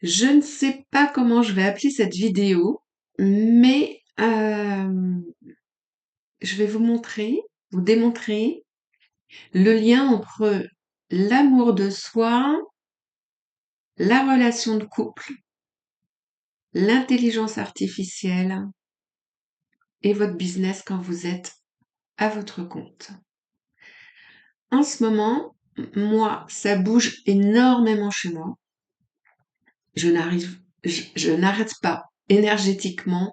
Je ne sais pas comment je vais appeler cette vidéo, mais je vais vous démontrer le lien entre l'amour de soi, la relation de couple, l'intelligence artificielle et votre business quand vous êtes à votre compte. En ce moment, moi, ça bouge énormément chez moi. Je n'arrête pas énergétiquement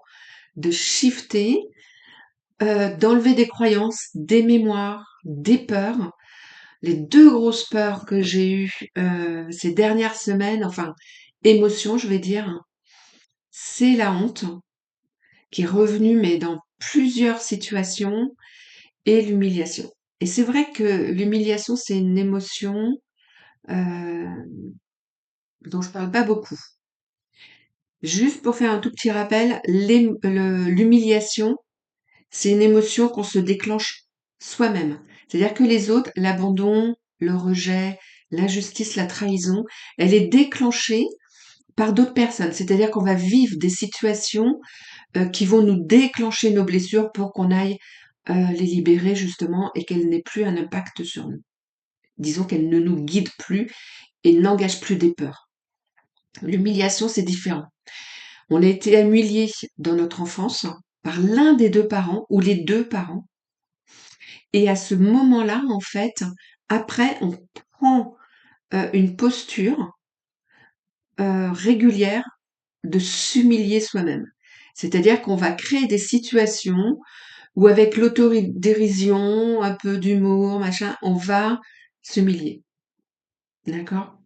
de shifter, d'enlever des croyances, des mémoires, des peurs. Les deux grosses peurs que j'ai eues ces dernières semaines, enfin émotions je vais dire, c'est la honte qui est revenue mais dans plusieurs situations et l'humiliation. Et c'est vrai que l'humiliation c'est une émotion euh, dont je parle pas beaucoup. Juste pour faire un tout petit rappel, l'humiliation, c'est une émotion qu'on se déclenche soi-même. C'est-à-dire que les autres, l'abandon, le rejet, l'injustice, la trahison, elle est déclenchée par d'autres personnes. C'est-à-dire qu'on va vivre des situations qui vont nous déclencher nos blessures pour qu'on aille les libérer justement et qu'elles n'aient plus un impact sur nous. Disons qu'elles ne nous guident plus et n'engagent plus des peurs. L'humiliation, c'est différent. On a été humilié dans notre enfance par l'un des deux parents ou les deux parents. Et à ce moment-là, en fait, après, on prend une posture régulière de s'humilier soi-même. C'est-à-dire qu'on va créer des situations où avec l'autodérision, un peu d'humour, machin, on va s'humilier. D'accord?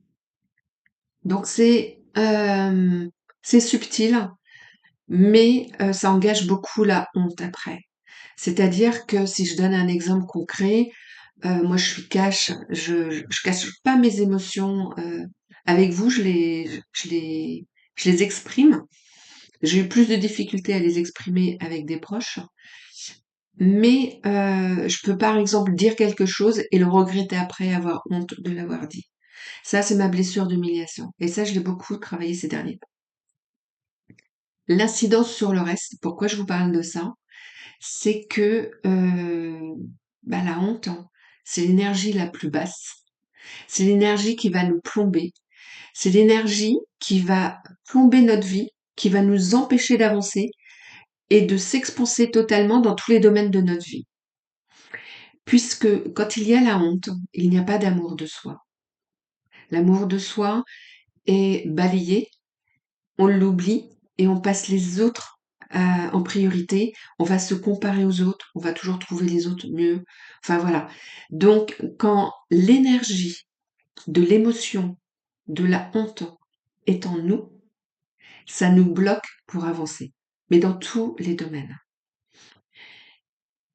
Donc c'est subtil, mais ça engage beaucoup la honte après. C'est-à-dire que si je donne un exemple concret, moi je suis cash, je cache pas mes émotions avec vous, je les exprime. J'ai eu plus de difficultés à les exprimer avec des proches, mais je peux par exemple dire quelque chose et le regretter après, avoir honte de l'avoir dit. Ça, c'est ma blessure d'humiliation. Et ça, je l'ai beaucoup travaillé ces derniers temps. L'incidence sur le reste, pourquoi je vous parle de ça, c'est que la honte, hein, c'est l'énergie la plus basse. C'est l'énergie qui va nous plomber. C'est l'énergie qui va plomber notre vie, qui va nous empêcher d'avancer et de s'expanser totalement dans tous les domaines de notre vie. Puisque quand il y a la honte, il n'y a pas d'amour de soi. L'amour de soi est balayé, on l'oublie et on passe les autres en priorité. On va se comparer aux autres, on va toujours trouver les autres mieux. Enfin voilà. Donc quand l'énergie de l'émotion, de la honte est en nous, ça nous bloque pour avancer, mais dans tous les domaines.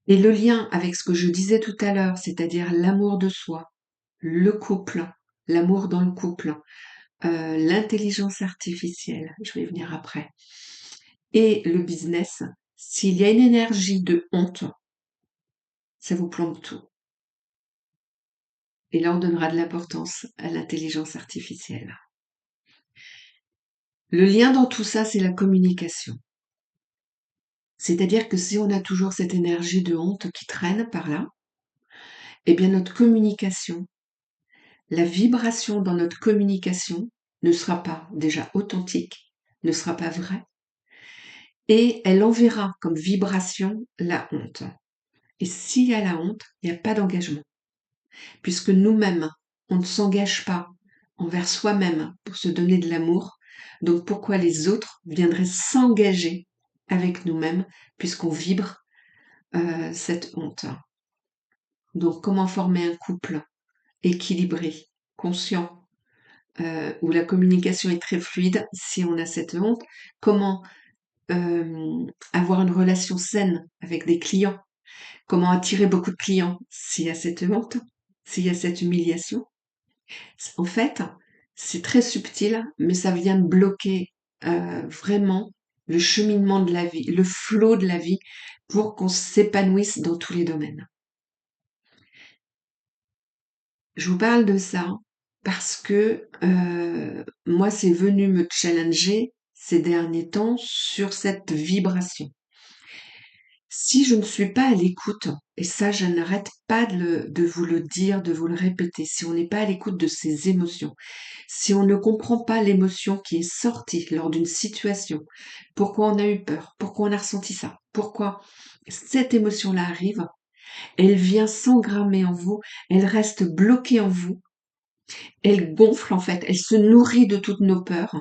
Et le lien avec ce que je disais tout à l'heure, c'est-à-dire l'amour de soi, le couple, l'amour dans le couple, l'intelligence artificielle, je vais y venir après, et le business, s'il y a une énergie de honte, ça vous plombe tout. Et là, on donnera de l'importance à l'intelligence artificielle. Le lien dans tout ça, c'est la communication. C'est-à-dire que si on a toujours cette énergie de honte qui traîne par là, eh bien notre communication, la vibration dans notre communication ne sera pas déjà authentique, ne sera pas vraie, et elle enverra comme vibration la honte. Et s'il y a la honte, il n'y a pas d'engagement, puisque nous-mêmes, on ne s'engage pas envers soi-même pour se donner de l'amour. Donc pourquoi les autres viendraient s'engager avec nous-mêmes, puisqu'on vibre cette honte? Donc comment former un couple équilibré, conscient, où la communication est très fluide si on a cette honte? Comment avoir une relation saine avec des clients? Comment attirer beaucoup de clients s'il y a cette honte, s'il y a cette humiliation? En fait, c'est très subtil, mais ça vient de bloquer vraiment le cheminement de la vie, le flot de la vie, pour qu'on s'épanouisse dans tous les domaines. Je vous parle de ça parce que moi, c'est venu me challenger ces derniers temps sur cette vibration. Si je ne suis pas à l'écoute, et ça, je n'arrête pas de vous le dire, de vous le répéter, si on n'est pas à l'écoute de ses émotions, si on ne comprend pas l'émotion qui est sortie lors d'une situation, pourquoi on a eu peur, pourquoi on a ressenti ça, pourquoi cette émotion-là arrive, elle vient s'engrammer en vous, elle reste bloquée en vous, elle gonfle en fait, elle se nourrit de toutes nos peurs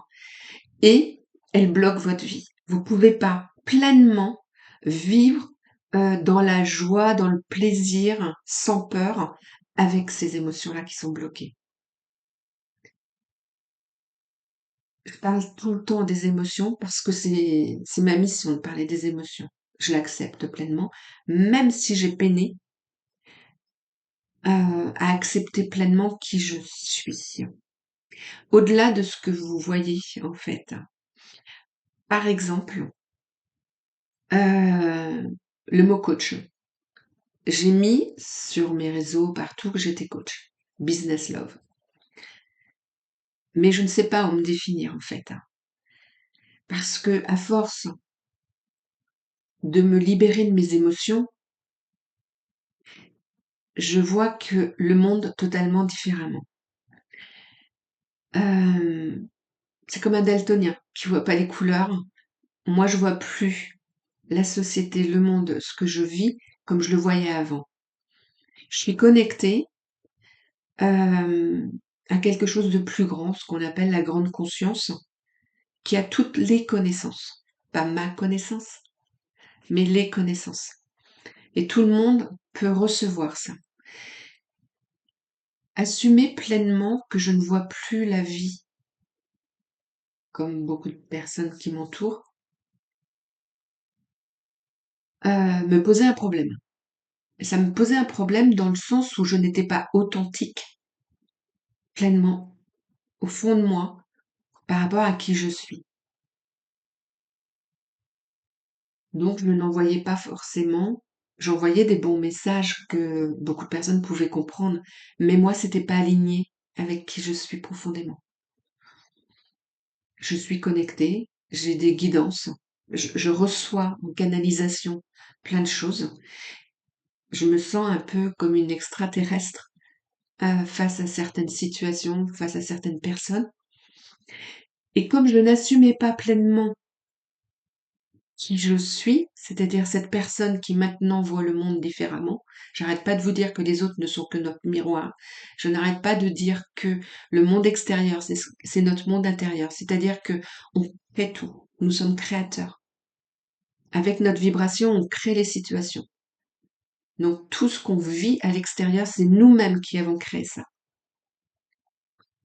et elle bloque votre vie. Vous pouvez pas pleinement vivre dans la joie, dans le plaisir, sans peur, avec ces émotions-là qui sont bloquées. Je parle tout le temps des émotions parce que c'est ma mission de parler des émotions. Je l'accepte pleinement, même si j'ai peiné à accepter pleinement qui je suis. Au-delà de ce que vous voyez, en fait. Par exemple, le mot coach. J'ai mis sur mes réseaux partout que j'étais coach. Business love. Mais je ne sais pas où me définir, en fait. Parce que, à force de me libérer de mes émotions, je vois que le monde totalement différemment. Euh, c'est comme un daltonien qui voit pas les couleurs. Moi, je vois plus la société, le monde, ce que je vis comme je le voyais avant. Je suis connectée à quelque chose de plus grand, ce qu'on appelle la grande conscience, qui a toutes les connaissances. Pas ma connaissance, mais les connaissances. Et tout le monde peut recevoir ça. Assumer pleinement que je ne vois plus la vie comme beaucoup de personnes qui m'entourent, me posait un problème. Et ça me posait un problème dans le sens où je n'étais pas authentique pleinement au fond de moi par rapport à qui je suis. Donc je n'envoyais pas forcément, j'envoyais des bons messages que beaucoup de personnes pouvaient comprendre, mais moi c'était pas aligné avec qui je suis profondément. Je suis connectée, j'ai des guidances, je reçois en canalisation plein de choses. Je me sens un peu comme une extraterrestre face à certaines situations, face à certaines personnes. Et comme je n'assumais pas pleinement qui je suis, c'est-à-dire cette personne qui maintenant voit le monde différemment. J'arrête pas de vous dire que les autres ne sont que notre miroir. Je n'arrête pas de dire que le monde extérieur, c'est notre monde intérieur. C'est-à-dire que on crée tout. Nous sommes créateurs. Avec notre vibration, on crée les situations. Donc tout ce qu'on vit à l'extérieur, c'est nous-mêmes qui avons créé ça.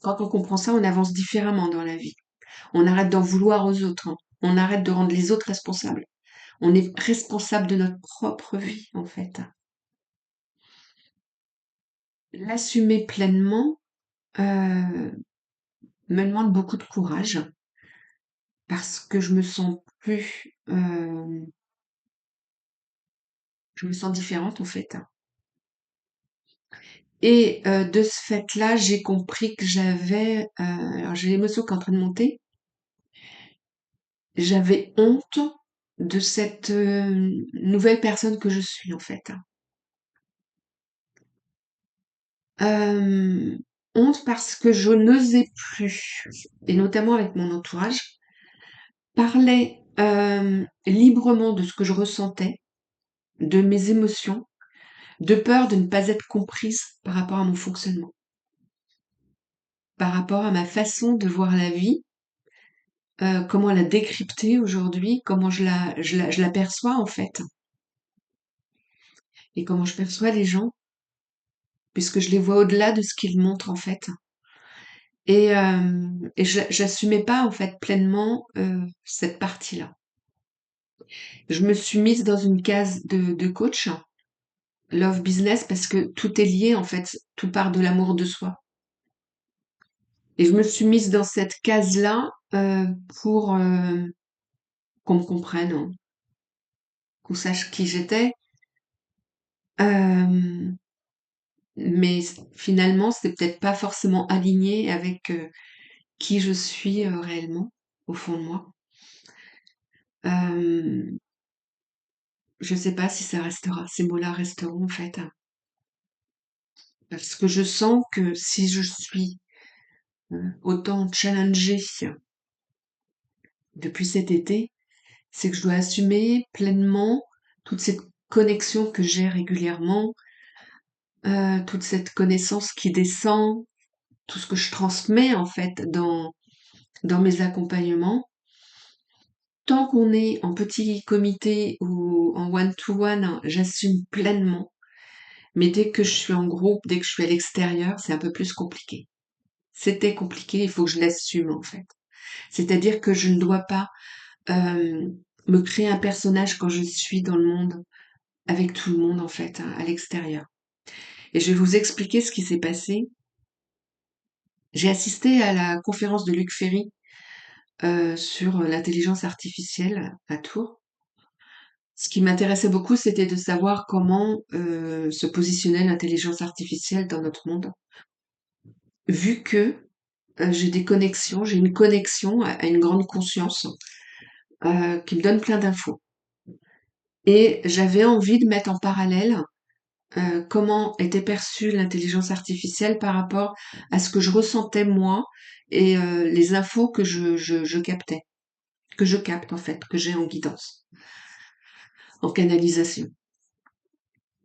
Quand on comprend ça, on avance différemment dans la vie. On arrête d'en vouloir aux autres, hein. On arrête de rendre les autres responsables. On est responsable de notre propre vie, en fait. L'assumer pleinement me demande beaucoup de courage parce que je me sens plus, je me sens différente en fait. Et de ce fait-là, j'ai compris que alors j'ai l'émotion qui est en train de monter. J'avais honte de cette nouvelle personne que je suis en fait. Euh, Honte parce que je n'osais plus, et notamment avec mon entourage, parler librement de ce que je ressentais, de mes émotions, de peur de ne pas être comprise par rapport à mon fonctionnement, par rapport à ma façon de voir la vie, comment la décrypter aujourd'hui, comment je la perçois en fait, et comment je perçois les gens, puisque je les vois au-delà de ce qu'ils montrent en fait. Et j'assumais pas en fait pleinement cette partie-là. Je me suis mise dans une case de coach, love business, parce que tout est lié en fait, tout part de l'amour de soi. Et je me suis mise dans cette case-là pour qu'on me comprenne, hein, qu'on sache qui j'étais. Euh, mais finalement, c'est peut-être pas forcément aligné avec qui je suis réellement, au fond de moi. Euh, je sais pas si ça restera, ces mots-là resteront en fait, parce que je sens que si je suis autant challengée depuis cet été, c'est que je dois assumer pleinement toute cette connexion que j'ai régulièrement, toute cette connaissance qui descend, tout ce que je transmets en fait dans mes accompagnements. Tant qu'on est en petit comité ou en one-to-one, j'assume pleinement. Mais dès que je suis en groupe, dès que je suis à l'extérieur, c'est un peu plus compliqué. C'était compliqué, il faut que je l'assume en fait. C'est-à-dire que je ne dois pas euh, me créer un personnage quand je suis dans le monde, avec tout le monde en fait, hein, à l'extérieur. Et je vais vous expliquer ce qui s'est passé. J'ai assisté à la conférence de Luc Ferry sur l'intelligence artificielle à Tours. Ce qui m'intéressait beaucoup, c'était de savoir comment se positionnait l'intelligence artificielle dans notre monde, vu que j'ai des connexions, j'ai une connexion à une grande conscience qui me donne plein d'infos. Et j'avais envie de mettre en parallèle comment était perçue l'intelligence artificielle par rapport à ce que je ressentais moi et les infos que je captais, que je capte en fait, que j'ai en guidance, en canalisation.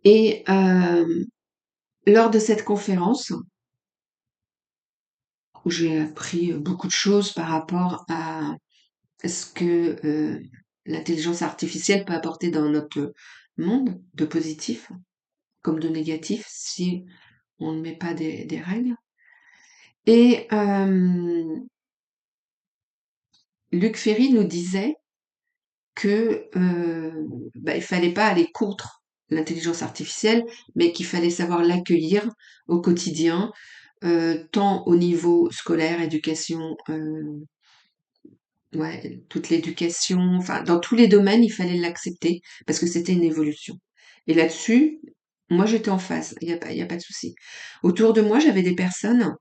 Et lors de cette conférence, où j'ai appris beaucoup de choses par rapport à ce que l'intelligence artificielle peut apporter dans notre monde, de positif comme de négatif, si on ne met pas des règles. Et Luc Ferry nous disait que il fallait pas aller contre l'intelligence artificielle, mais qu'il fallait savoir l'accueillir au quotidien, tant au niveau scolaire, éducation, ouais, toute l'éducation, enfin dans tous les domaines, il fallait l'accepter parce que c'était une évolution. Et là-dessus, moi j'étais en phase, il y a pas de souci. Autour de moi, j'avais des personnes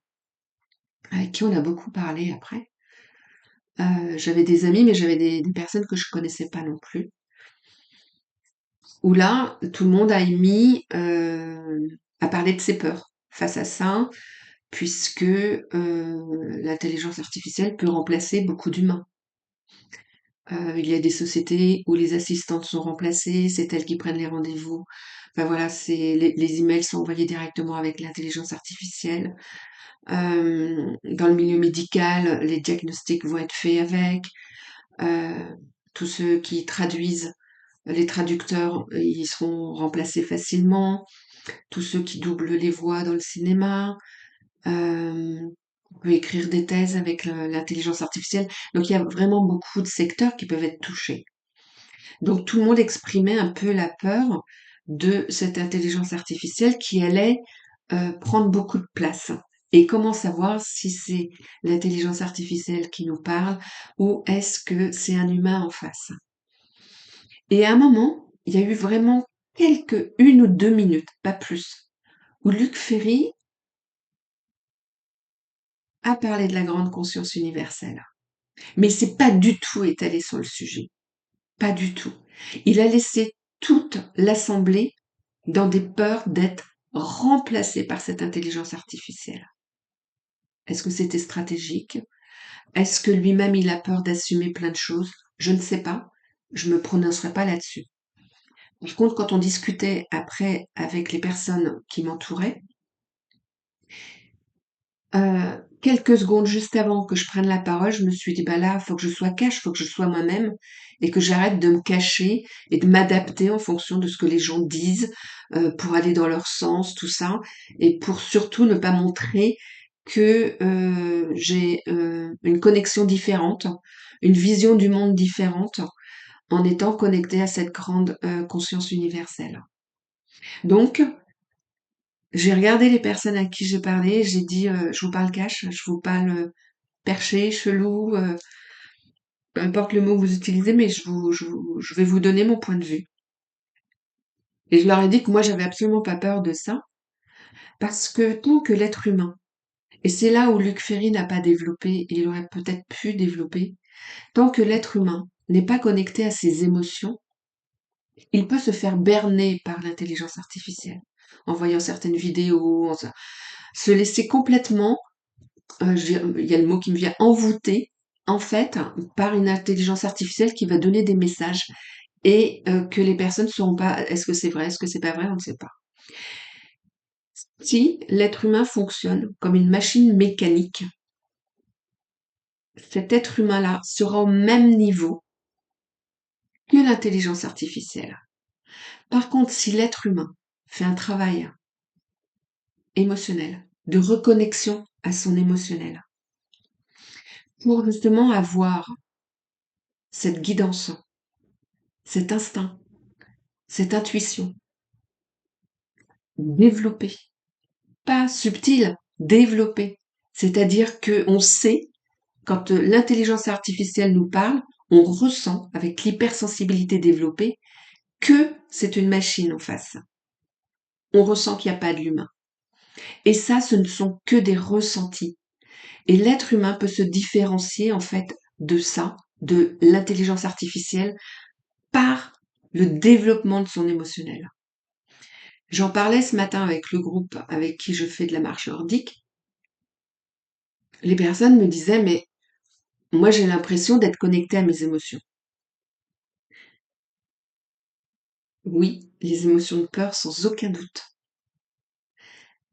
avec qui on a beaucoup parlé après. J'avais des amis, mais j'avais des personnes que je connaissais pas non plus. Où là, tout le monde a émis à parler de ses peurs face à ça, puisque l'intelligence artificielle peut remplacer beaucoup d'humains. Il y a des sociétés où les assistantes sont remplacées, c'est elles qui prennent les rendez-vous. Enfin voilà, les emails sont envoyés directement avec l'intelligence artificielle. Dans le milieu médical, les diagnostics vont être faits avec. Euh, Tous ceux qui traduisent, les traducteurs, ils seront remplacés facilement. Tous ceux qui doublent les voix dans le cinéma. Euh, on peut écrire des thèses avec l'intelligence artificielle. Donc il y a vraiment beaucoup de secteurs qui peuvent être touchés. Donc tout le monde exprimait un peu la peur de cette intelligence artificielle qui allait prendre beaucoup de place. Et comment savoir si c'est l'intelligence artificielle qui nous parle ou est-ce que c'est un humain en face? Et à un moment, il y a eu vraiment une ou deux minutes, pas plus, où Luc Ferry a parlé de la grande conscience universelle. Mais c'est pas du tout étalé sur le sujet. Pas du tout. Il a laissé toute l'assemblée dans des peurs d'être remplacé par cette intelligence artificielle. Est-ce que c'était stratégique? Est-ce que lui-même il a peur d'assumer plein de choses? Je ne sais pas. Je me prononcerai pas là-dessus. Par contre, quand on discutait après avec les personnes qui m'entouraient, quelques secondes juste avant que je prenne la parole, je me suis dit, bah là, faut que je sois cash, faut que je sois moi-même et que j'arrête de me cacher et de m'adapter en fonction de ce que les gens disent pour aller dans leur sens, tout ça, et pour surtout ne pas montrer que j'ai une connexion différente, une vision du monde différente en étant connectée à cette grande conscience universelle. Donc, j'ai regardé les personnes à qui j'ai parlé, j'ai dit je vous parle cash, je vous parle perché, chelou, peu importe le mot que vous utilisez, mais je vais vous donner mon point de vue. Et je leur ai dit que moi j'avais absolument pas peur de ça, Parce que tant que l'être humain, et c'est là où Luc Ferry n'a pas développé, et il aurait peut-être pu développer, tant que l'être humain n'est pas connecté à ses émotions, il peut se faire berner par l'intelligence artificielle en voyant certaines vidéos, se laisser complètement, il y a le mot qui me vient, envoûter, en fait, par une intelligence artificielle qui va donner des messages et que les personnes ne sauront pas, est-ce que c'est vrai, est-ce que c'est pas vrai, on ne sait pas. Si l'être humain fonctionne comme une machine mécanique, cet être humain-là sera au même niveau que l'intelligence artificielle. Par contre, si l'être humain fait un travail émotionnel, de reconnexion à son émotionnel, pour justement avoir cette guidance, cet instinct, cette intuition développée, pas subtile, développée. C'est-à-dire qu'on sait, quand l'intelligence artificielle nous parle, on ressent, avec l'hypersensibilité développée, que c'est une machine en face. On ressent qu'il n'y a pas de l'humain. Et ça, ce ne sont que des ressentis. Et l'être humain peut se différencier en fait de ça, de l'intelligence artificielle, par le développement de son émotionnel. J'en parlais ce matin avec le groupe avec qui je fais de la marche nordique. Les personnes me disaient, mais moi j'ai l'impression d'être connectée à mes émotions. Oui, les émotions de peur sans aucun doute.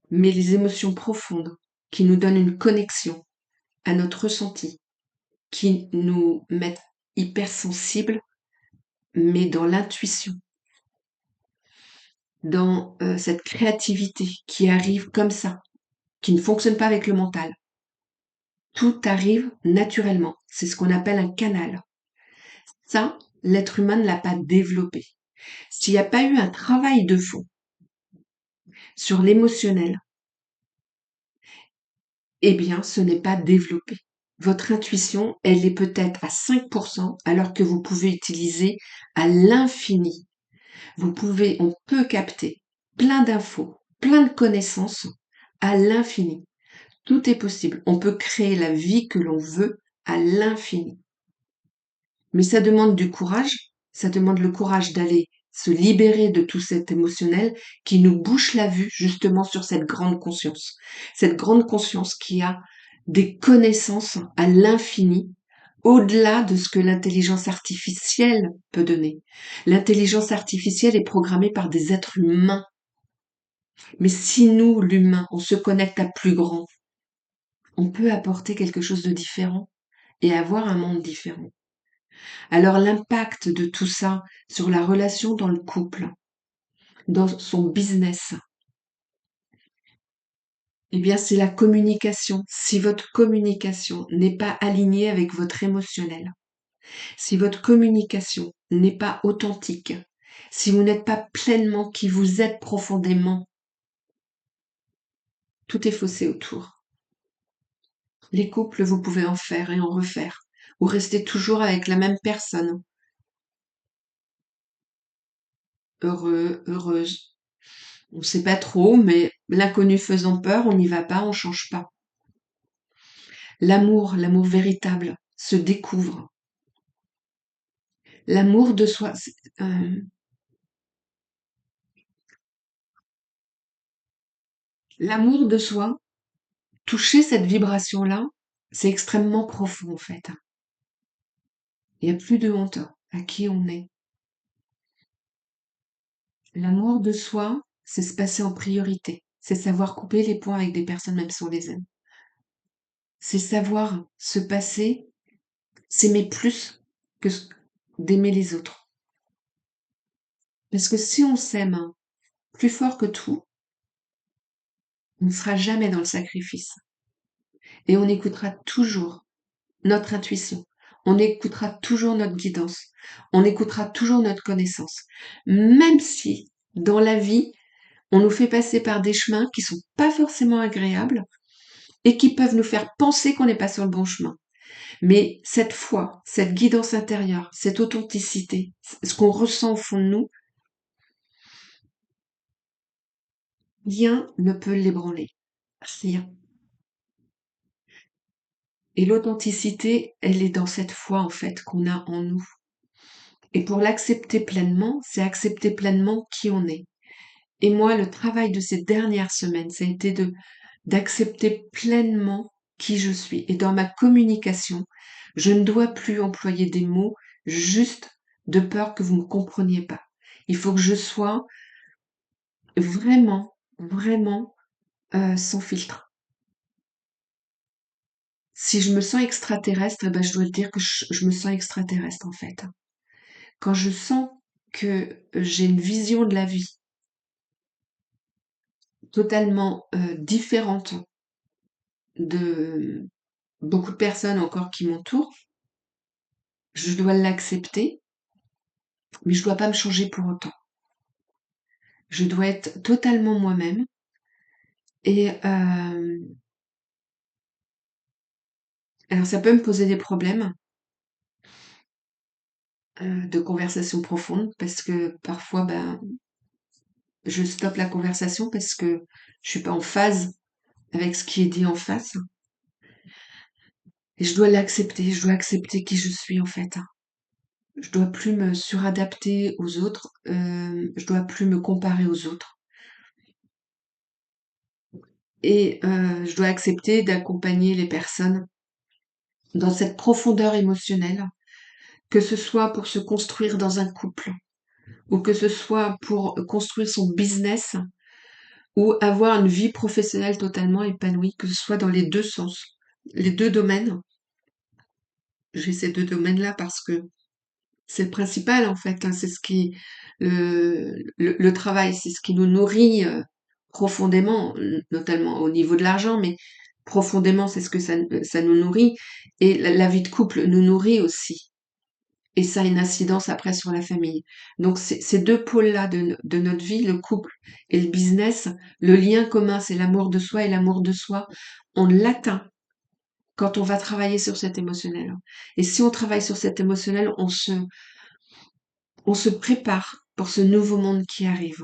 Mais les émotions profondes qui nous donnent une connexion à notre ressenti, qui nous mettent hypersensibles, mais dans l'intuition, dans cette créativité qui arrive comme ça, qui ne fonctionne pas avec le mental. Tout arrive naturellement. C'est ce qu'on appelle un canal. Ça, l'être humain ne l'a pas développé. S'il n'y a pas eu un travail de fond sur l'émotionnel, eh bien, ce n'est pas développé. Votre intuition, elle est peut-être à 5%, alors que vous pouvez utiliser à l'infini. On peut capter plein d'infos, plein de connaissances à l'infini. Tout est possible. On peut créer la vie que l'on veut à l'infini. Mais ça demande du courage, ça demande le courage d'aller se libérer de tout cet émotionnel qui nous bouche la vue justement sur cette grande conscience. Cette grande conscience qui a des connaissances à l'infini, au-delà de ce que l'intelligence artificielle peut donner. L'intelligence artificielle est programmée par des êtres humains. Mais si nous, l'humain, on se connecte à plus grand, on peut apporter quelque chose de différent et avoir un monde différent. Alors l'impact de tout ça sur la relation dans le couple, dans son business, eh bien c'est la communication. Si votre communication n'est pas alignée avec votre émotionnel, si votre communication n'est pas authentique, si vous n'êtes pas pleinement qui vous êtes profondément, tout est faussé autour. Les couples, vous pouvez en faire et en refaire, ou rester toujours avec la même personne, heureux, heureuse. On ne sait pas trop, mais l'inconnu faisant peur, on n'y va pas, on change pas. L'amour véritable, se découvre. L'amour de soi, l'amour de soi, toucher cette vibration-là, c'est extrêmement profond en fait. Il n'y a plus de honte à qui on est. L'amour de soi, c'est se passer en priorité. C'est savoir couper les ponts avec des personnes même si on les aime. C'est savoir se passer, s'aimer plus que d'aimer les autres. Parce que si on s'aime plus fort que tout, on ne sera jamais dans le sacrifice. Et on écoutera toujours notre intuition. On écoutera toujours notre guidance. On écoutera toujours notre connaissance. Même si, dans la vie, on nous fait passer par des chemins qui sont pas forcément agréables et qui peuvent nous faire penser qu'on n'est pas sur le bon chemin. Mais cette foi, cette guidance intérieure, cette authenticité, ce qu'on ressent au fond de nous, Rien ne peut l'ébranler. Rien. Et l'authenticité, elle est dans cette foi, en fait, qu'on a en nous. Et pour l'accepter pleinement, c'est accepter pleinement qui on est. Et moi, le travail de ces dernières semaines, ça a été d'accepter pleinement qui je suis. Et dans ma communication, je ne dois plus employer des mots juste de peur que vous ne me compreniez pas. Il faut que je sois vraiment, vraiment sans filtre. Si je me sens extraterrestre, eh ben, je dois dire que je me sens extraterrestre en fait. Quand je sens que j'ai une vision de la vie totalement différente de beaucoup de personnes encore qui m'entourent, je dois l'accepter, mais je dois pas me changer pour autant. Je dois être totalement moi-même et alors ça peut me poser des problèmes de conversation profonde parce que parfois ben je stoppe la conversation parce que je suis pas en phase avec ce qui est dit en face et je dois l'accepter, je dois accepter qui je suis en fait. Je dois plus me suradapter aux autres, je dois plus me comparer aux autres et je dois accepter d'accompagner les personnes dans cette profondeur émotionnelle, que ce soit pour se construire dans un couple ou que ce soit pour construire son business ou avoir une vie professionnelle totalement épanouie, que ce soit dans les deux sens, les deux domaines. J'ai ces deux domaines-là parce que c'est le principal en fait, hein, c'est ce qui le travail, c'est ce qui nous nourrit profondément, notamment au niveau de l'argent, mais profondément c'est ce que ça nous nourrit et la vie de couple nous nourrit aussi. Et ça a une incidence après sur la famille. Donc ces deux pôles-là de notre vie, le couple et le business, le lien commun, c'est l'amour de soi et l'amour de soi, on l'atteint quand on va travailler sur cet émotionnel. Et si on travaille sur cet émotionnel, on se prépare pour ce nouveau monde qui arrive.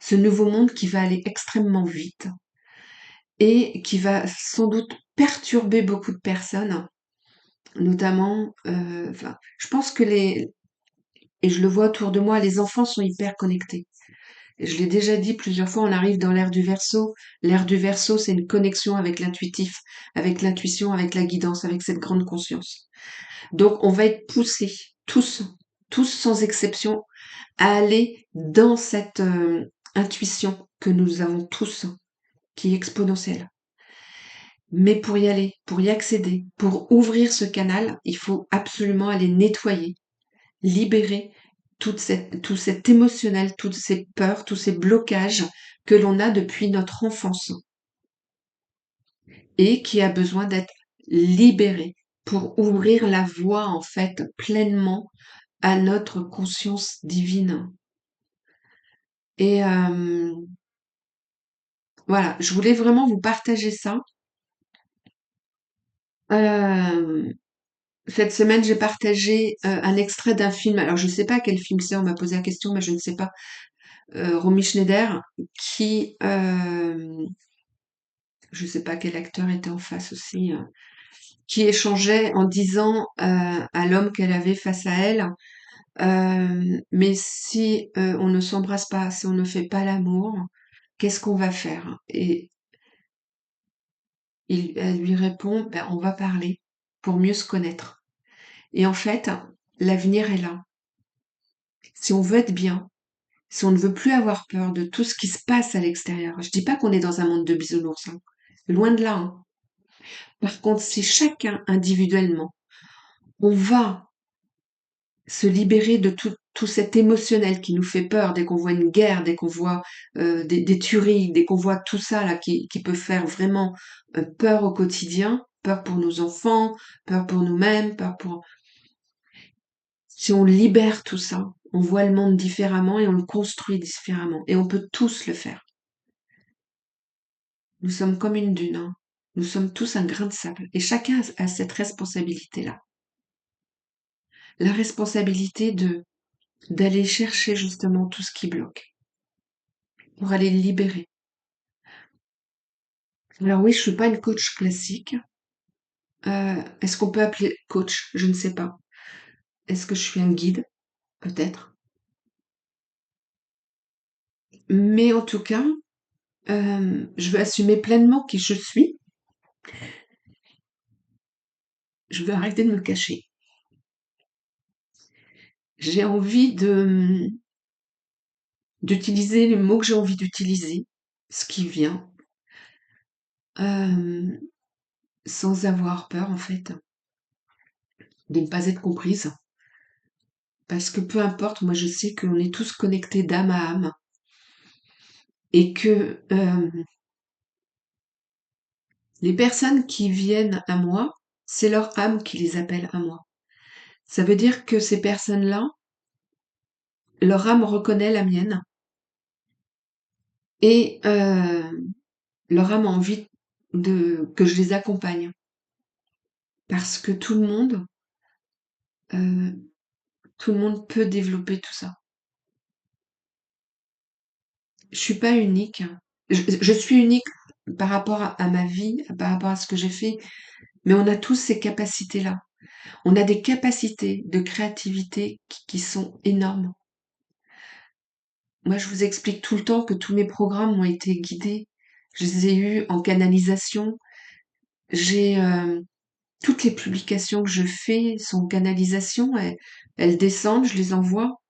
Ce nouveau monde qui va aller extrêmement vite et qui va sans doute perturber beaucoup de personnes, notamment, enfin, je pense que et je le vois autour de moi, les enfants sont hyper connectés. Et je l'ai déjà dit plusieurs fois, on arrive dans l'ère du Verseau. L'ère du Verseau, c'est une connexion avec l'intuitif, avec l'intuition, avec la guidance, avec cette grande conscience. Donc, on va être poussés, tous, tous sans exception, à aller dans cette intuition que nous avons tous, qui est exponentielle. Mais pour y aller, pour y accéder, pour ouvrir ce canal, il faut absolument aller nettoyer, libérer tout cet émotionnel, toutes ces peurs, tous ces blocages que l'on a depuis notre enfance et qui a besoin d'être libéré pour ouvrir la voie en fait pleinement à notre conscience divine. Et voilà, je voulais vraiment vous partager ça. Euh, Cette semaine, j'ai partagé un extrait d'un film. Alors, je ne sais pas quel film c'est, on m'a posé la question, mais je ne sais pas. Romy Schneider, qui, je ne sais pas quel acteur était en face aussi, qui échangeait en disant à l'homme qu'elle avait face à elle, mais si on ne s'embrasse pas, si on ne fait pas l'amour, qu'est-ce qu'on va faire? Et elle lui répond, ben, on va parler pour mieux se connaître. Et en fait, l'avenir est là. Si on veut être bien, si on ne veut plus avoir peur de tout ce qui se passe à l'extérieur, je dis pas qu'on est dans un monde de bisounours, hein. Loin de là, hein. Par contre, si chacun individuellement, on va se libérer de tout cet émotionnel qui nous fait peur dès qu'on voit une guerre, dès qu'on voit des tueries, dès qu'on voit tout ça là qui peut faire vraiment peur au quotidien, peur pour nos enfants, peur pour nous-mêmes, peur pour... Si on libère tout ça, on voit le monde différemment et on le construit différemment. Et on peut tous le faire. Nous sommes comme une dune, hein. Nous sommes tous un grain de sable. Et chacun a cette responsabilité-là. La responsabilité d'aller chercher justement tout ce qui bloque pour aller le libérer. Alors oui, je suis pas une coach classique. Est-ce qu'on peut appeler coach? Je ne sais pas. Est-ce que je suis un guide? Peut-être. Mais en tout cas, je veux assumer pleinement qui je suis. Je veux arrêter de me cacher. J'ai envie d'utiliser les mots que j'ai envie d'utiliser, ce qui vient, euh, sans avoir peur en fait de ne pas être comprise. Parce que peu importe, moi je sais qu'on est tous connectés d'âme à âme et que les personnes qui viennent à moi, c'est leur âme qui les appelle à moi. Ça veut dire que ces personnes-là, leur âme reconnaît la mienne et leur âme a envie que je les accompagne. Parce que euh, tout le monde peut développer tout ça. Je suis pas unique. Je suis unique par rapport à ma vie, par rapport à ce que j'ai fait, mais on a tous ces capacités-là. On a des capacités de créativité qui sont énormes. Moi, je vous explique tout le temps que tous mes programmes ont été guidés. Je les ai eus en canalisation. J'ai toutes les publications que je fais sont en canalisation. Elles descendent, je les envoie.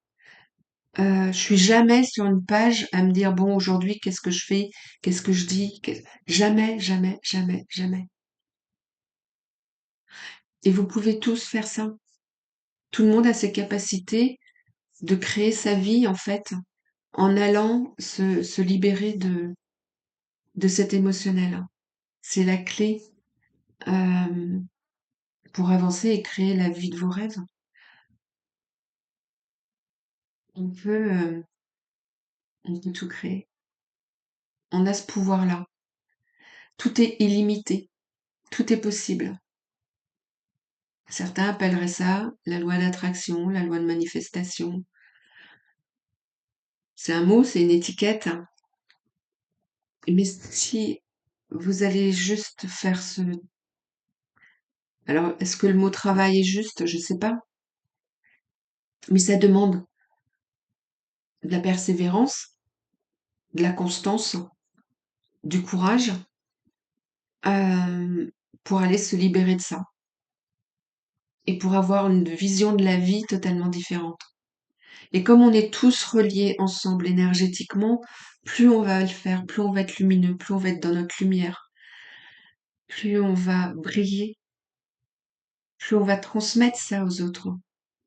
Je suis jamais sur une page à me dire bon aujourd'hui qu'est-ce que je fais, qu'est-ce que je dis, jamais, jamais, jamais, jamais. Et vous pouvez tous faire ça. Tout le monde a ses capacités de créer sa vie en fait en allant se libérer de cet émotionnel. C'est la clé euh, pour avancer et créer la vie de vos rêves. On peut, euh, on peut tout créer. On a ce pouvoir-là. Tout est illimité. Tout est possible. Certains appelleraient ça la loi d'attraction, la loi de manifestation. C'est un mot, c'est une étiquette. Mais si vous allez juste faire ce... Alors, est-ce que le mot travail est juste? Je sais pas. Mais ça demande de la persévérance, de la constance, du courage euh, pour aller se libérer de ça et pour avoir une vision de la vie totalement différente. Et comme on est tous reliés ensemble énergétiquement, plus on va le faire, plus on va être lumineux, plus on va être dans notre lumière, plus on va briller, plus on va transmettre ça aux autres.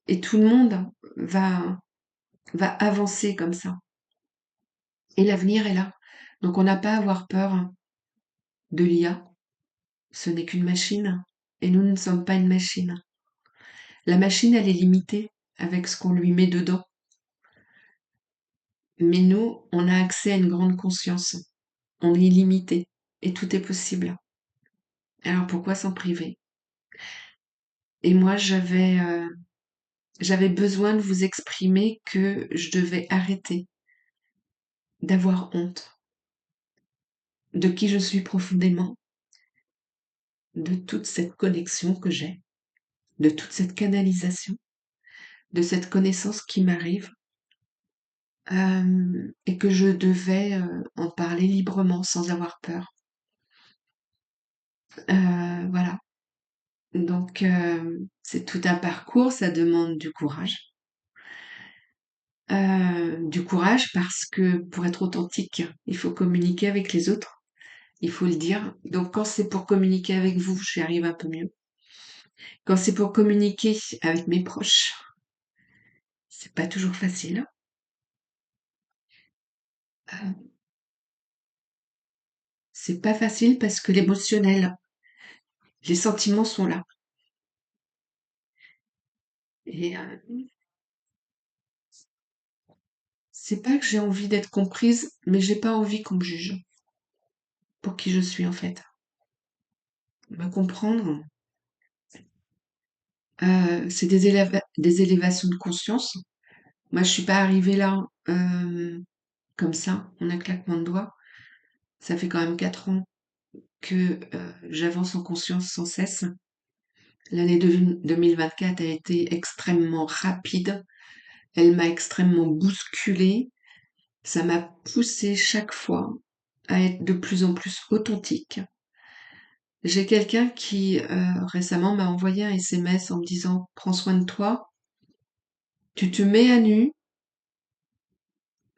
Et tout le monde va avancer comme ça. Et l'avenir est là. Donc on n'a pas à avoir peur de l'IA. Ce n'est qu'une machine. Et nous ne sommes pas une machine. La machine, elle est limitée avec ce qu'on lui met dedans. Mais nous, on a accès à une grande conscience. On est illimité. Et tout est possible. Alors pourquoi s'en priver? Et moi, j'avais besoin de vous exprimer que je devais arrêter d'avoir honte de qui je suis profondément, de toute cette connexion que j'ai, de toute cette canalisation, de cette connaissance qui m'arrive, et que je devais en parler librement sans avoir peur. Voilà. Donc, c'est tout un parcours, ça demande du courage. Du courage parce que pour être authentique, il faut communiquer avec les autres, il faut le dire. Donc, quand c'est pour communiquer avec vous, j'y arrive un peu mieux. Quand c'est pour communiquer avec mes proches, c'est pas toujours facile. Euh, c'est pas facile parce que l'émotionnel, les sentiments sont là. Et c'est pas que j'ai envie d'être comprise, mais j'ai pas envie qu'on me juge pour qui je suis en fait. Me comprendre, c'est des élévations de conscience. Moi, je suis pas arrivée là comme ça, en un claquement de doigts. Ça fait quand même 4 ans que j'avance en conscience sans cesse. L'année 2024 a été extrêmement rapide, elle m'a extrêmement bousculée, ça m'a poussée chaque fois à être de plus en plus authentique. J'ai quelqu'un qui récemment m'a envoyé un SMS en me disant prends soin de toi, tu te mets à nu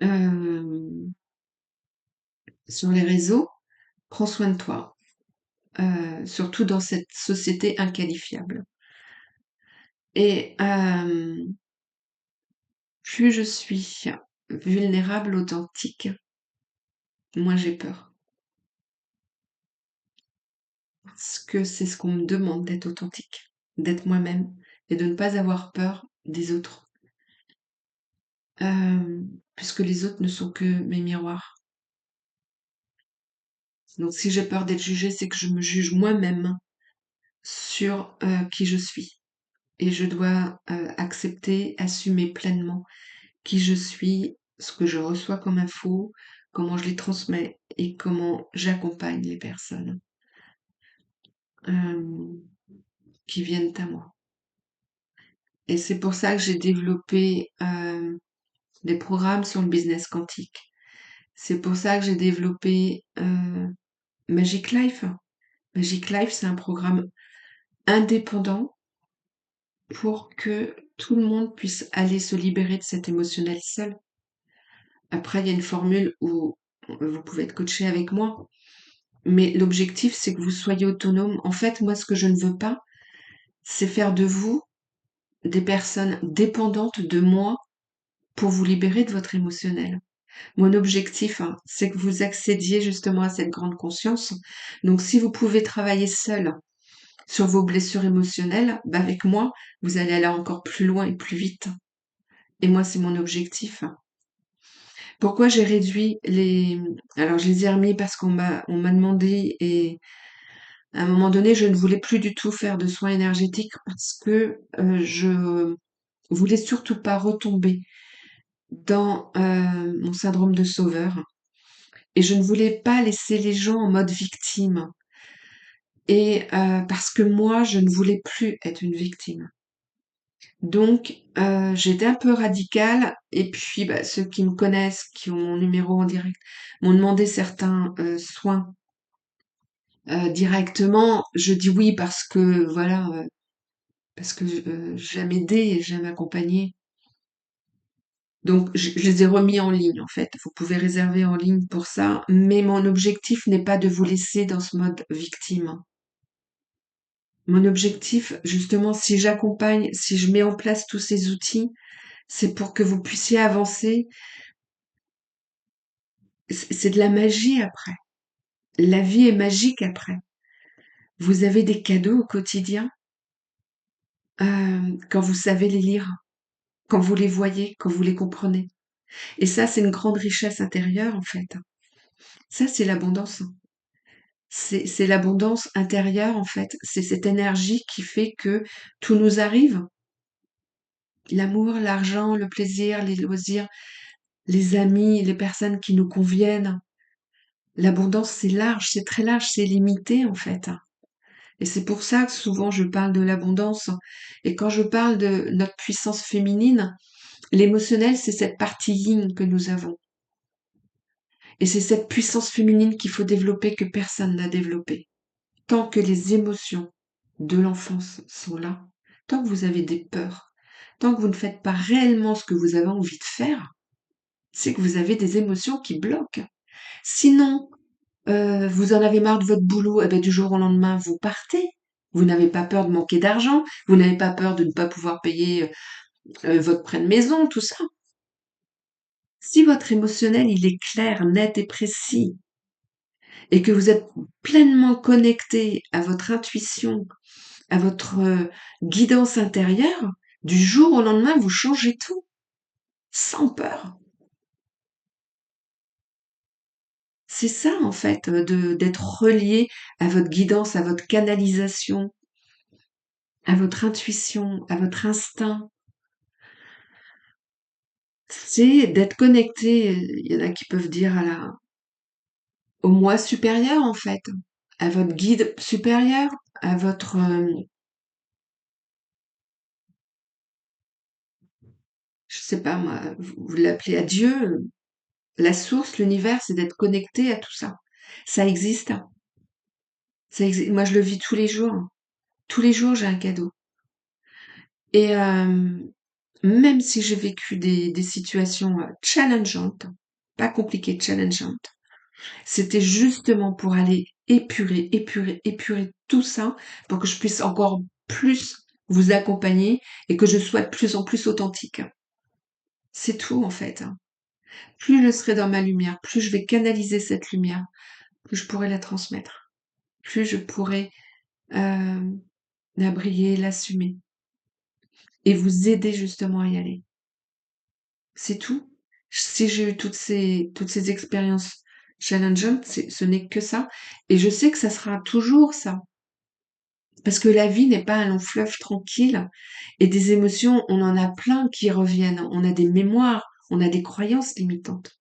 euh, sur les réseaux, prends soin de toi, surtout dans cette société inqualifiable. Et plus je suis vulnérable, authentique, moins j'ai peur. Parce que c'est ce qu'on me demande d'être authentique, d'être moi-même et de ne pas avoir peur des autres. Puisque les autres ne sont que mes miroirs. Donc si j'ai peur d'être jugée, c'est que je me juge moi-même sur qui je suis. Et je dois accepter, assumer pleinement qui je suis, ce que je reçois comme info, comment je les transmets et comment j'accompagne les personnes euh, qui viennent à moi. Et c'est pour ça que j'ai développé des programmes sur le business quantique. C'est pour ça que j'ai développé Magic Life. Magic Life, c'est un programme indépendant pour que tout le monde puisse aller se libérer de cet émotionnel seul. Après, il y a une formule où vous pouvez être coaché avec moi, mais l'objectif, c'est que vous soyez autonome. En fait, moi, ce que je ne veux pas, c'est faire de vous des personnes dépendantes de moi pour vous libérer de votre émotionnel. Mon objectif, hein, c'est que vous accédiez justement à cette grande conscience. Donc, si vous pouvez travailler seul sur vos blessures émotionnelles, bah avec moi, vous allez aller encore plus loin et plus vite. Et moi, c'est mon objectif. Pourquoi j'ai réduit les... Alors, je les ai remis parce qu'on m'a demandé et à un moment donné, je ne voulais plus du tout faire de soins énergétiques parce que je voulais surtout pas retomber dans mon syndrome de sauveur et je ne voulais pas laisser les gens en mode victime et parce que moi, je ne voulais plus être une victime. Donc, j'étais un peu radicale et puis bah, ceux qui me connaissent, qui ont mon numéro en direct, m'ont demandé certains soins directement. Je dis oui parce que voilà, parce que j'aime aider et j'aime accompagner. Donc, je les ai remis en ligne en fait. Vous pouvez réserver en ligne pour ça, mais mon objectif n'est pas de vous laisser dans ce mode victime. Mon objectif, justement, si j'accompagne, si je mets en place tous ces outils, c'est pour que vous puissiez avancer. C'est de la magie après. La vie est magique après. Vous avez des cadeaux au quotidien quand vous savez les lire, quand vous les voyez, quand vous les comprenez. Et ça, c'est une grande richesse intérieure en fait. Ça, c'est l'abondance. C'est l'abondance intérieure en fait. C'est cette énergie qui fait que tout nous arrive. L'amour, l'argent, le plaisir, les loisirs, les amis, les personnes qui nous conviennent. L'abondance, c'est large, c'est très large, c'est limité en fait. Et c'est pour ça que souvent je parle de l'abondance. Et quand je parle de notre puissance féminine, l'émotionnel, c'est cette partie yin que nous avons. Et c'est cette puissance féminine qu'il faut développer que personne n'a développée. Tant que les émotions de l'enfance sont là, tant que vous avez des peurs, tant que vous ne faites pas réellement ce que vous avez envie de faire, c'est que vous avez des émotions qui bloquent. Sinon, vous en avez marre de votre boulot, et bien du jour au lendemain, vous partez. Vous n'avez pas peur de manquer d'argent, vous n'avez pas peur de ne pas pouvoir payer votre prêt de maison, tout ça. Si votre émotionnel, il est clair, net et précis, et que vous êtes pleinement connecté à votre intuition, à votre guidance intérieure, du jour au lendemain, vous changez tout, sans peur. C'est ça, en fait, d'être relié à votre guidance, à votre canalisation, à votre intuition, à votre instinct. C'est d'être connecté, il y en a qui peuvent dire au moi supérieur, en fait. à votre guide supérieur, à votre, je sais pas moi, vous l'appelez à Dieu, la source, l'univers, c'est d'être connecté à tout ça. Ça existe, hein. Moi, je le vis tous les jours. Tous les jours, j'ai un cadeau. Et même si j'ai vécu des situations challengeantes, pas compliquées, challengeantes, c'était justement pour aller épurer tout ça pour que je puisse encore plus vous accompagner et que je sois de plus en plus authentique. C'est tout en fait, hein. Plus je serai dans ma lumière, plus je vais canaliser cette lumière, plus je pourrai la transmettre, plus je pourrai euh, la briller, l'assumer et vous aider justement à y aller. C'est tout. Si j'ai eu toutes ces expériences challengeantes, ce n'est que ça. Et je sais que ça sera toujours ça. Parce que la vie n'est pas un long fleuve tranquille. Et des émotions, on en a plein qui reviennent. On a des mémoires, on a des croyances limitantes.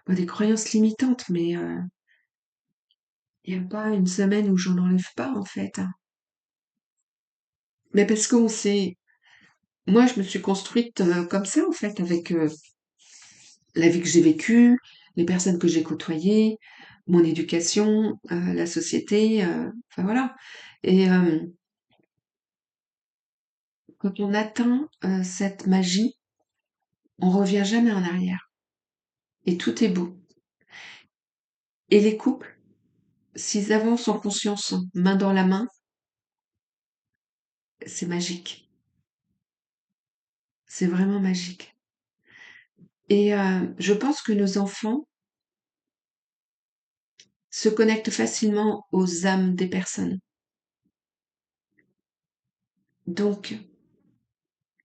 Bon, des croyances limitantes, mais il n'y a pas une semaine où j'en enlève pas, en fait. Mais parce qu'on sait, moi, je me suis construite comme ça, en fait, avec la vie que j'ai vécue, les personnes que j'ai côtoyées, mon éducation, la société, enfin voilà. Et quand on atteint cette magie, on revient jamais en arrière. Et tout est beau. Et les couples, s'ils avancent en conscience, main dans la main, c'est magique. C'est vraiment magique. Et je pense que nos enfants se connectent facilement aux âmes des personnes. Donc,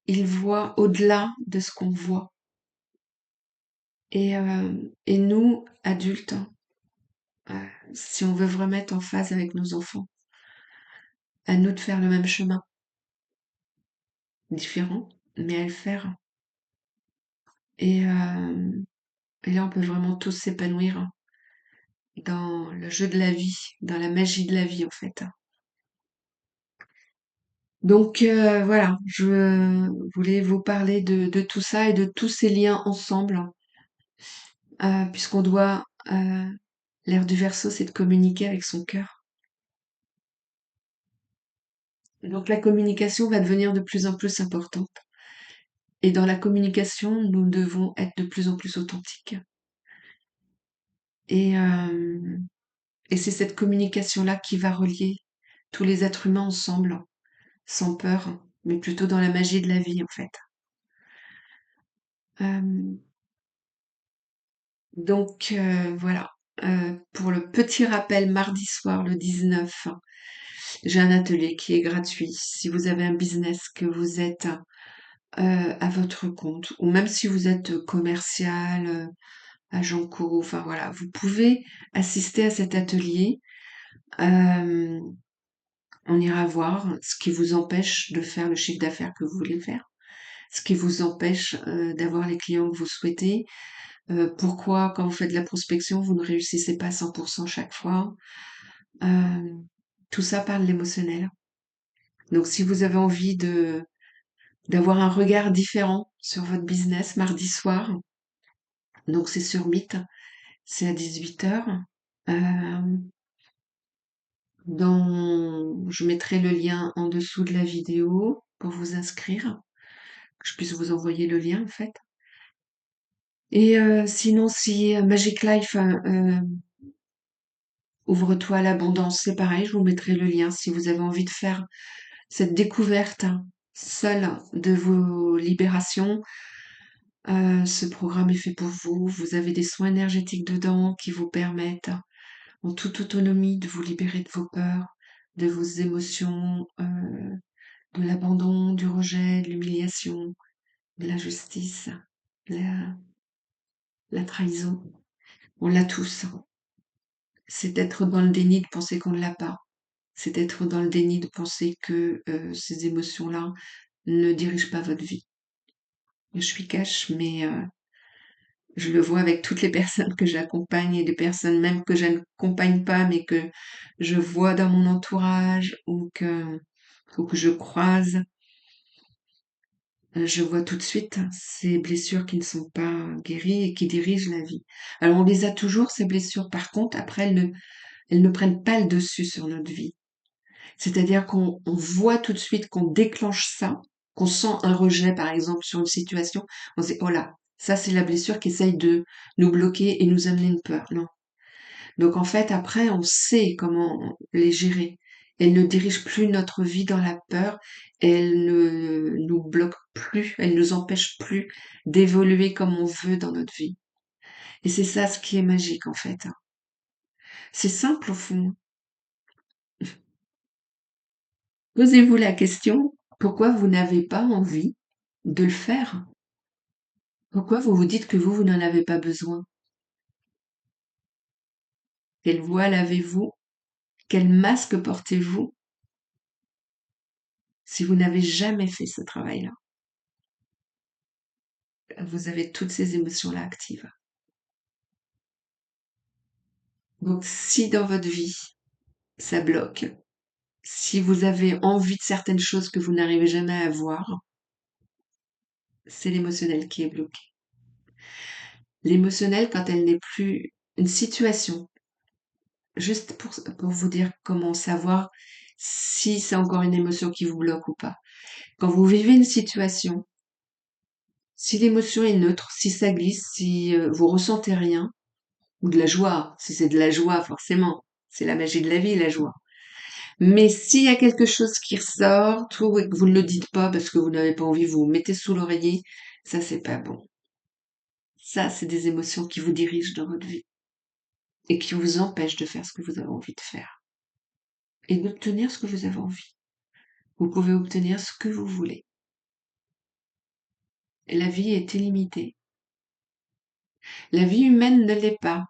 ils voient au-delà de ce qu'on voit. Et nous, adultes, si on veut vraiment être en phase avec nos enfants, à nous de faire le même chemin, différent, mais à le faire. Et, euh, et là, on peut vraiment tous s'épanouir dans le jeu de la vie, dans la magie de la vie, en fait. Donc voilà, je voulais vous parler de tout ça et de tous ces liens ensemble, puisqu'on doit, l'ère du Verseau, c'est de communiquer avec son cœur. Donc la communication va devenir de plus en plus importante. Et dans la communication, nous devons être de plus en plus authentiques. Et, euh, et c'est cette communication-là qui va relier tous les êtres humains ensemble, sans peur, mais plutôt dans la magie de la vie, en fait. Euh, voilà. Pour le petit rappel, mardi soir, le 19, j'ai un atelier qui est gratuit. Si vous avez un business, que vous êtes à votre compte, ou même si vous êtes commercial, agent co, enfin voilà, vous pouvez assister à cet atelier. Euh, on ira voir ce qui vous empêche de faire le chiffre d'affaires que vous voulez faire, ce qui vous empêche d'avoir les clients que vous souhaitez, pourquoi quand vous faites de la prospection, vous ne réussissez pas à 100% chaque fois. Euh, Tout ça par l'émotionnel. Donc si vous avez envie d'avoir un regard différent sur votre business mardi soir, donc c'est sur Meet, c'est à 18h. Je mettrai le lien en dessous de la vidéo pour vous inscrire, que je puisse vous envoyer le lien en fait. Et sinon, si Magic Life ouvre-toi à l'abondance, c'est pareil, je vous mettrai le lien si vous avez envie de faire cette découverte seule de vos libérations. Ce programme est fait pour vous. Vous avez des soins énergétiques dedans qui vous permettent en toute autonomie de vous libérer de vos peurs, de vos émotions, de l'abandon, du rejet, de l'humiliation, de l'injustice, la, la trahison. On l'a tous. C'est d'être dans le déni de penser qu'on ne l'a pas. C'est d'être dans le déni de penser que ces émotions-là ne dirigent pas votre vie. Je suis cash, mais Je le vois avec toutes les personnes que j'accompagne et des personnes même que je n'accompagne pas, mais que je vois dans mon entourage ou que je croise. Je vois tout de suite ces blessures qui ne sont pas guéries et qui dirigent la vie. Alors on les a toujours, ces blessures. Par contre, après, elles ne prennent pas le dessus sur notre vie. C'est-à-dire qu'on voit tout de suite qu'on déclenche ça, qu'on sent un rejet, par exemple, sur une situation. On se dit, oh là, ça c'est la blessure qui essaye de nous bloquer et nous amener une peur. Non. Donc en fait, après, on sait comment les gérer. Elles ne dirigent plus notre vie dans la peur, elles ne nous bloquent plus, elles nous empêchent plus d'évoluer comme on veut dans notre vie. Et c'est ça ce qui est magique en fait. C'est simple au fond. Posez-vous la question, pourquoi vous n'avez pas envie de le faire? Pourquoi vous vous dites que vous n'en avez pas besoin? Quel voile avez-vous? Quel masque portez-vous si vous n'avez jamais fait ce travail-là? Vous avez toutes ces émotions-là actives. Donc, si dans votre vie, ça bloque, si vous avez envie de certaines choses que vous n'arrivez jamais à avoir, c'est l'émotionnel qui est bloqué. L'émotionnel, quand elle n'est plus une situation, juste pour vous dire comment savoir si c'est encore une émotion qui vous bloque ou pas. Quand vous vivez une situation, si l'émotion est neutre, si ça glisse, si vous ressentez rien, ou de la joie, si c'est de la joie, forcément, c'est la magie de la vie, la joie. Mais s'il y a quelque chose qui ressort, tout, et que vous ne le dites pas parce que vous n'avez pas envie, vous vous mettez sous l'oreiller, ça c'est pas bon. Ça, c'est des émotions qui vous dirigent dans votre vie et qui vous empêchent de faire ce que vous avez envie de faire et d'obtenir ce que vous avez envie. Vous pouvez obtenir ce que vous voulez. Et la vie est illimitée. La vie humaine ne l'est pas.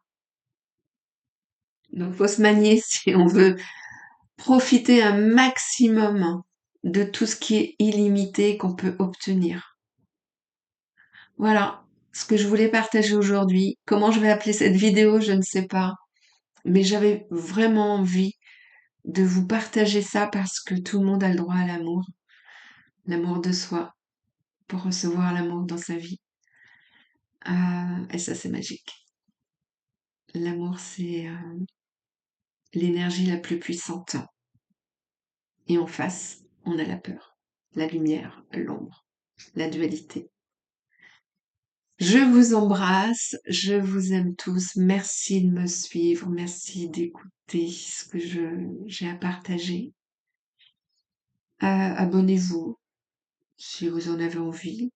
Donc, faut se manier si on veut profiter un maximum de tout ce qui est illimité qu'on peut obtenir. Voilà ce que je voulais partager aujourd'hui. Comment je vais appeler cette vidéo, je ne sais pas. Mais j'avais vraiment envie de vous partager ça parce que tout le monde a le droit à l'amour de soi, pour recevoir l'amour dans sa vie. Et ça, c'est magique. L'amour, c'est l'énergie la plus puissante. Et en face, on a la peur, la lumière, l'ombre, la dualité. Je vous embrasse, je vous aime tous. Merci de me suivre, merci d'écouter ce que j'ai à partager. Abonnez-vous si vous en avez envie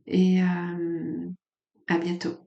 et à bientôt.